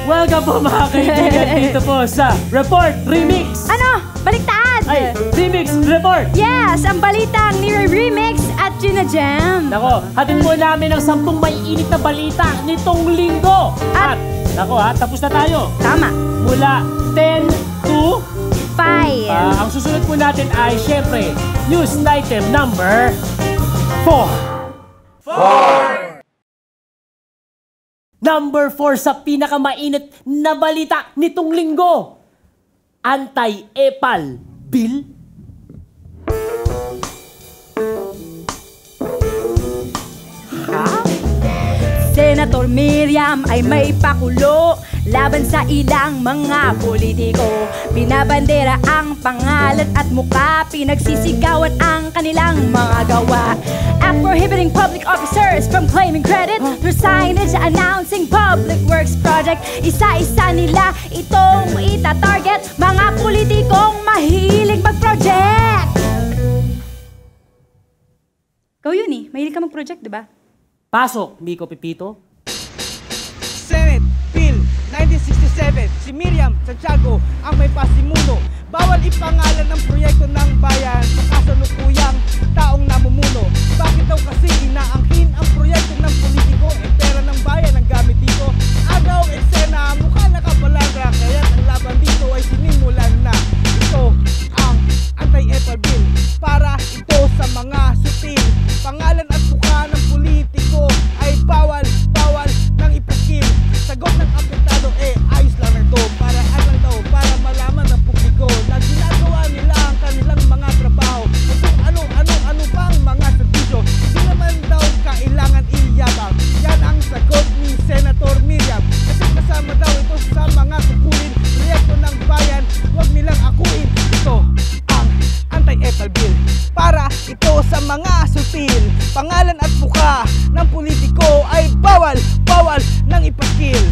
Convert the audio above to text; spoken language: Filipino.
Welcome po mga kaibigan dito po sa Report Remix! Ano? Baliktad! Ay, Remix Report! Yes! Ang balitang ni-remix at Jam. Nako, hatid po namin ang 10 maiinit na balita nitong linggo. At, nako ha, tapos na tayo. Tama. Mula 10 to 5. ang susunod po natin ay, syempre, news item number 4. Number 4 sa pinakamainit na balita nitong linggo. Anti-EPAL Bill. Senator Miriam ay may pakulo laban sa ilang mga politiko. Binabandera ang pangalan at muka, pinagsisigawan ang kanilang mga gawa. Act prohibiting public officers from claiming credit through signage announcing public works project. Isa-isa nila itong ita-target, mga politikong mahilig mag-project. Ikaw yun eh, mahilig ka mag-project, diba? Pasok, Miko Pipito. Senate Bill 1967, si Miriam Santiago ang may pasimuno. Bawal ipangalan ng proyekto ng bayan sa kasalukuyang taong namumuno. Bakit daw kasi inaangkin ang proyekto ng politiko? Pera ng bayan ang gamit dito. Agaw eksena, mukha nakapalaga, kaya ang laban dito ay sinimulan na. Ito ang anti-EPAL Bill, para ito sa mga sutil. Pangalan at mukha ng politiko ay bawal nang ipakil. Sagot ng apektado ayos lang ito, para daw, para malaman ng publiko na ginagawa nila ang kanilang mga trabaho at kung ano pang mga servisyo. Hindi naman daw kailangan iyabang. Yan ang sagot ni Senator Miriam, kasi kasama daw ito sa mga tungkulin proyekto ng bayan, huwag nilang akuin. Ito ang anti-EPAL Bill, para ito sa mga sutil. Pangalan at mukha ng politiko ay bawal nang ipakil.